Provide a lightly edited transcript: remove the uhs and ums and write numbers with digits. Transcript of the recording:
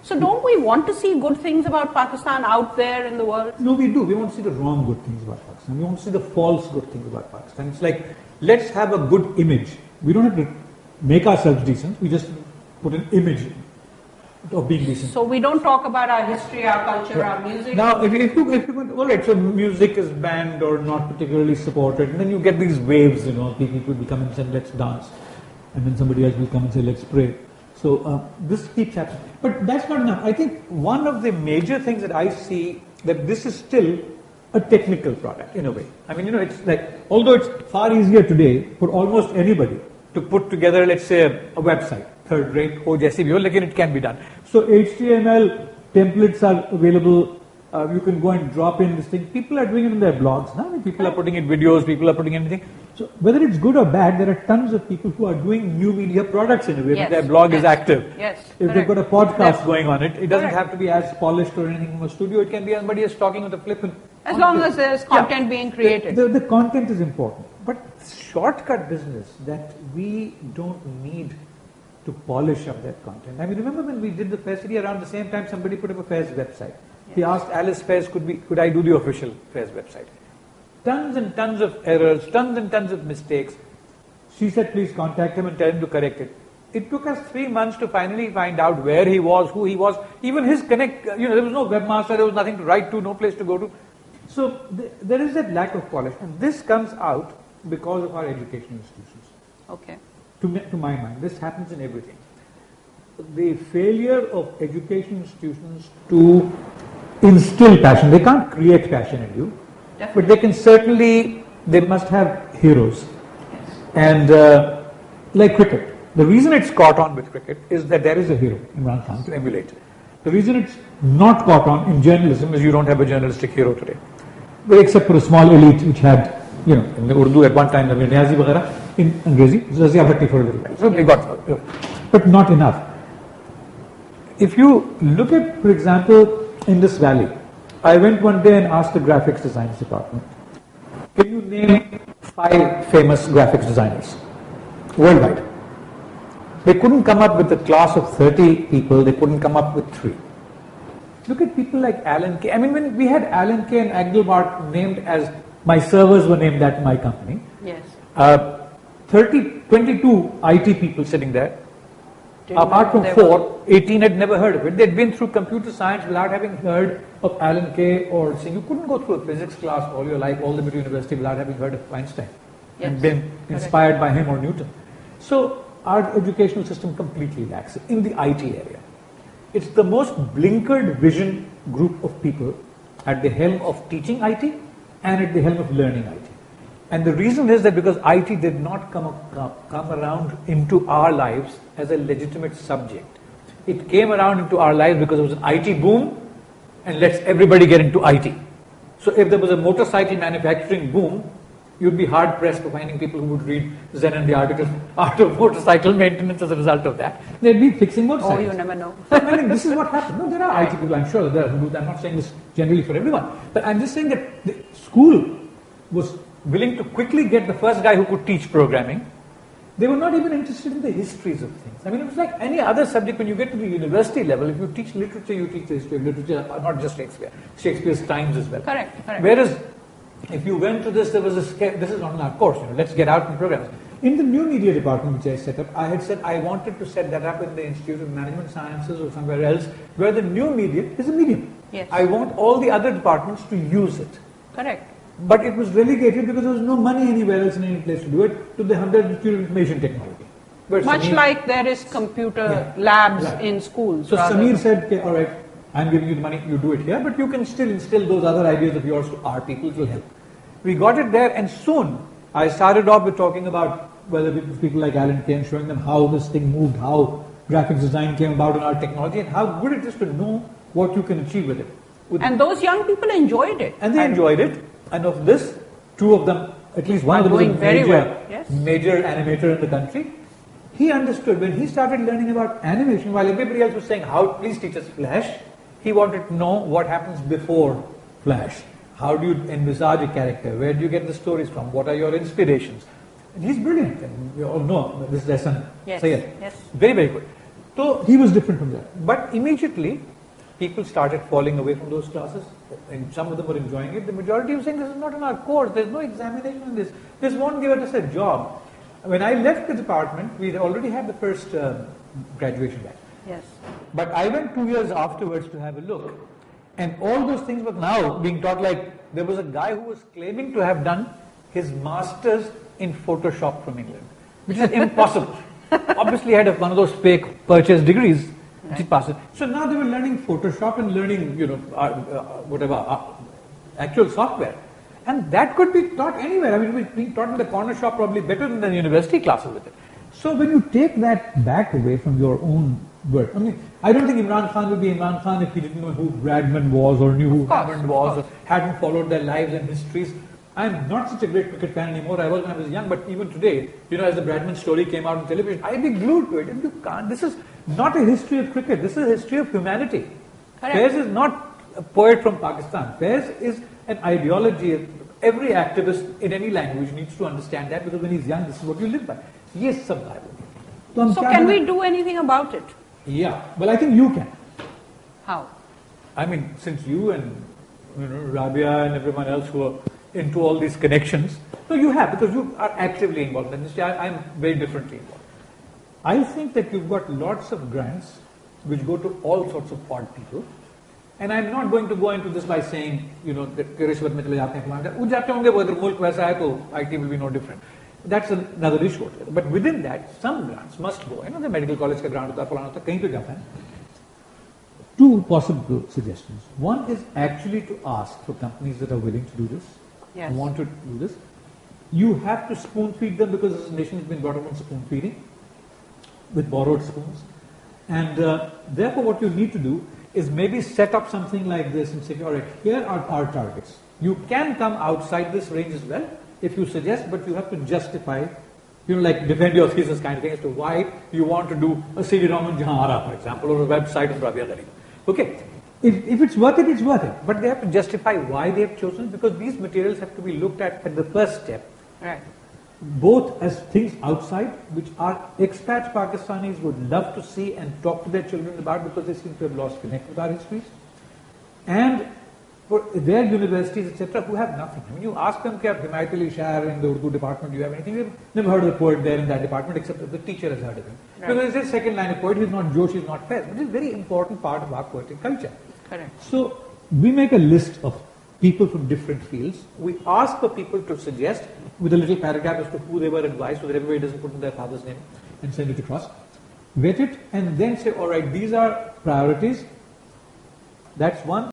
So don't we want to see good things about Pakistan out there in the world? No, we do. We want to see the wrong good things about Pakistan. We want to see the false good things about Pakistan. It's like, let's have a good image. We don't have to make ourselves decent. We just put an image of being decent. So we don't talk about our history, our culture, our music. Now, if you all right, so music is banned or not particularly supported, and then you get these waves, people will come and say, let's dance. And then somebody else will come and say, let's pray. So this keeps happening. But that's not enough. I think one of the major things that I see, that this is still a technical product in a way. I mean, it's like, although it's far easier today for almost anybody to put together, let's say, a website, third rate, jaisi bhi ho, lekin it can be done. So HTML templates are available. You can go and drop in this thing. People are doing it in their blogs. I mean, people are putting in videos, people are putting in anything. So whether it's good or bad, there are tons of people who are doing new media products in a way. Yes. Their blog is active. Yes. If they've got a podcast going on it, it doesn't have to be as polished or anything from a studio. It can be somebody is talking with a flip. As long as there's content being created. The content is important. But shortcut business that we don't need to polish up that content. I mean, remember when we did the Faiz City, around the same time somebody put up a Faiz website. Yes. He asked Alice Faiz, could I do the official Faiz website? Tons and tons of errors, tons and tons of mistakes. She said, please contact him and tell him to correct it. It took us 3 months to finally find out where he was, who he was. Even his connect, there was no webmaster, there was nothing to write to, no place to go to. So there is that lack of polish. And this comes out because of our educational institutions. Okay. To my mind, this happens in everything. The failure of educational institutions to instill passion. They can't create passion in you. Definitely. But they can certainly, they must have heroes. Yes. And like cricket. The reason it's caught on with cricket is that there is a hero, Imran Khan, to emulate. The reason it's not caught on in journalism is you don't have a journalistic hero today. Well, except for a small elite which had, in the Urdu at one time, Niyazi Baghara, in Angrezi, Razia Bhatti for a little while. So they got, but not enough. If you look at, for example, Indus Valley, I went one day and asked the graphics design department, can you name 5 famous graphics designers worldwide? They couldn't come up with a class of 30 people, they couldn't come up with 3. Look at people like Alan Kay. I mean, when we had Alan Kay and Engelbart named as, my servers were named that in my company. Yes. 22 IT people sitting there. Apart from 4, 18 had never heard of it. They'd been through computer science without having heard of Alan Kay or saying, you couldn't go through a physics class all your life, all the way to university without having heard of Einstein and been inspired by him or Newton. So our educational system completely lacks it in the IT area. It's the most blinkered vision group of people at the helm of teaching IT and at the helm of learning IT. And the reason is that because IT did not come around into our lives as a legitimate subject. It came around into our lives because it was an IT boom and let's everybody get into IT. So if there was a motorcycle manufacturing boom, you'd be hard pressed for finding people who would read Zen and the Art of Motorcycle Maintenance as a result of that. They'd be fixing motorcycles. Oh, you never know. I mean, this is what happened. No, there are IT people, I'm sure there are who do that. I'm not saying this generally for everyone. But I'm just saying that the school was willing to quickly get the first guy who could teach programming. They were not even interested in the histories of things. I mean, it was like any other subject. When you get to the university level, if you teach literature, you teach the history of literature, not just Shakespeare, Shakespeare's times as well. Correct. Whereas, if you went to this, there was this is not in our course, let's get out in programs. In the new media department which I set up, I had said I wanted to set that up in the Institute of Management Sciences or somewhere else, where the new media is a medium. Yes. I want all the other departments to use it. Correct. But it was relegated because there was no money anywhere else in any place to do it, to the 100 Institute of Information Technology. But Much Samir, like there is computer labs in schools. So Samir said, okay, all right, I'm giving you the money, you do it here, but you can still instill those other ideas of yours to our people, it will help. We got it there, and soon I started off with talking about whether people like Alan Kay and showing them how this thing moved, how graphics design came about in our technology, and how good it is to know what you can achieve with it. And those young people enjoyed it. And they enjoyed it. And of this, 2 of them, at least one of them was a major animator in the country. He understood when he started learning about animation, while everybody else was saying, please teach us Flash, he wanted to know what happens before Flash. How do you envisage a character? Where do you get the stories from? What are your inspirations? And he's brilliant. And we all know this lesson. Yes. Say it. Yes. Very, very good. So he was different from that. But immediately, people started falling away from those classes, and some of them were enjoying it. The majority were saying, this is not in our course, there's no examination in this. This won't give us a job. When I left the department, we already had the first graduation batch. Yes. But I went 2 years afterwards to have a look, and all those things were now being taught. Like, there was a guy who was claiming to have done his master's in Photoshop from England, which is impossible. Obviously, had one of those fake purchase degrees. Right. So now they were learning Photoshop and learning, actual software. And that could be taught anywhere. I mean, it was being taught in the corner shop probably better than the university classes with it. So when you take that back away from your own work, I mean, I don't think Imran Khan would be Imran Khan if he didn't know who Bradman was or knew who Hammond was or hadn't followed their lives and histories. I'm not such a great cricket fan anymore. I was when I was young, but even today, as the Bradman story came out on television, I'd be glued to it. And you can't. This is not a history of cricket. This is a history of humanity. Correct. Faiz is not a poet from Pakistan. Faiz is an ideology. Every activist in any language needs to understand that, because when he's young, this is what you live by. Yes, sometimes. So can we do anything about it? Yeah. Well, I think you can. How? I mean, since you and Rabia and everyone else who are into all these connections, so you have, because you are actively involved in this. I'm very differently involved. I think that you've got lots of grants which go to all sorts of odd people, and I'm not going to go into this by saying, that Kirishwat mein chale jaate hain, wo jaate honge, wo adar mulk waisa hai, to IT will be no different. That's another issue. But within that, some grants must go. The medical college ka grant hota hai, pulana hota hai, kahin pe jata hai. Two possible suggestions. One is actually to ask for companies that are willing to do this, yes, want to do this. You have to spoon feed them, because this nation has been brought up on spoon feeding with borrowed spoons. And therefore what you need to do is maybe set up something like this and say, all right, here are our targets. You can come outside this range as well if you suggest, but you have to justify, like defend your thesis kind of thing as to why you want to do a CD-ROM on Jahara, for example, or a website on Rabia Gharib. Okay. If it's worth it, it's worth it. But they have to justify why they have chosen, because these materials have to be looked at the first step. Right. Both as things outside, which our expat Pakistanis would love to see and talk to their children about, because they seem to have lost connect with our histories, and for their universities, etc., who have nothing. I mean, you ask them, Himayat Ali Shah in the Urdu department, do you have anything? They've never heard of the poet there in that department, except that the teacher has heard of him. Right. Because it's a second line of poet, he's not Josh, he's not Faiz, but it's a very important part of our poetic culture. Correct. So we make a list of people from different fields. We ask for people to suggest with a little paragraph as to who they were advised, so that everybody doesn't put in their father's name and send it across. Vet it and then say, all right, these are priorities. That's one.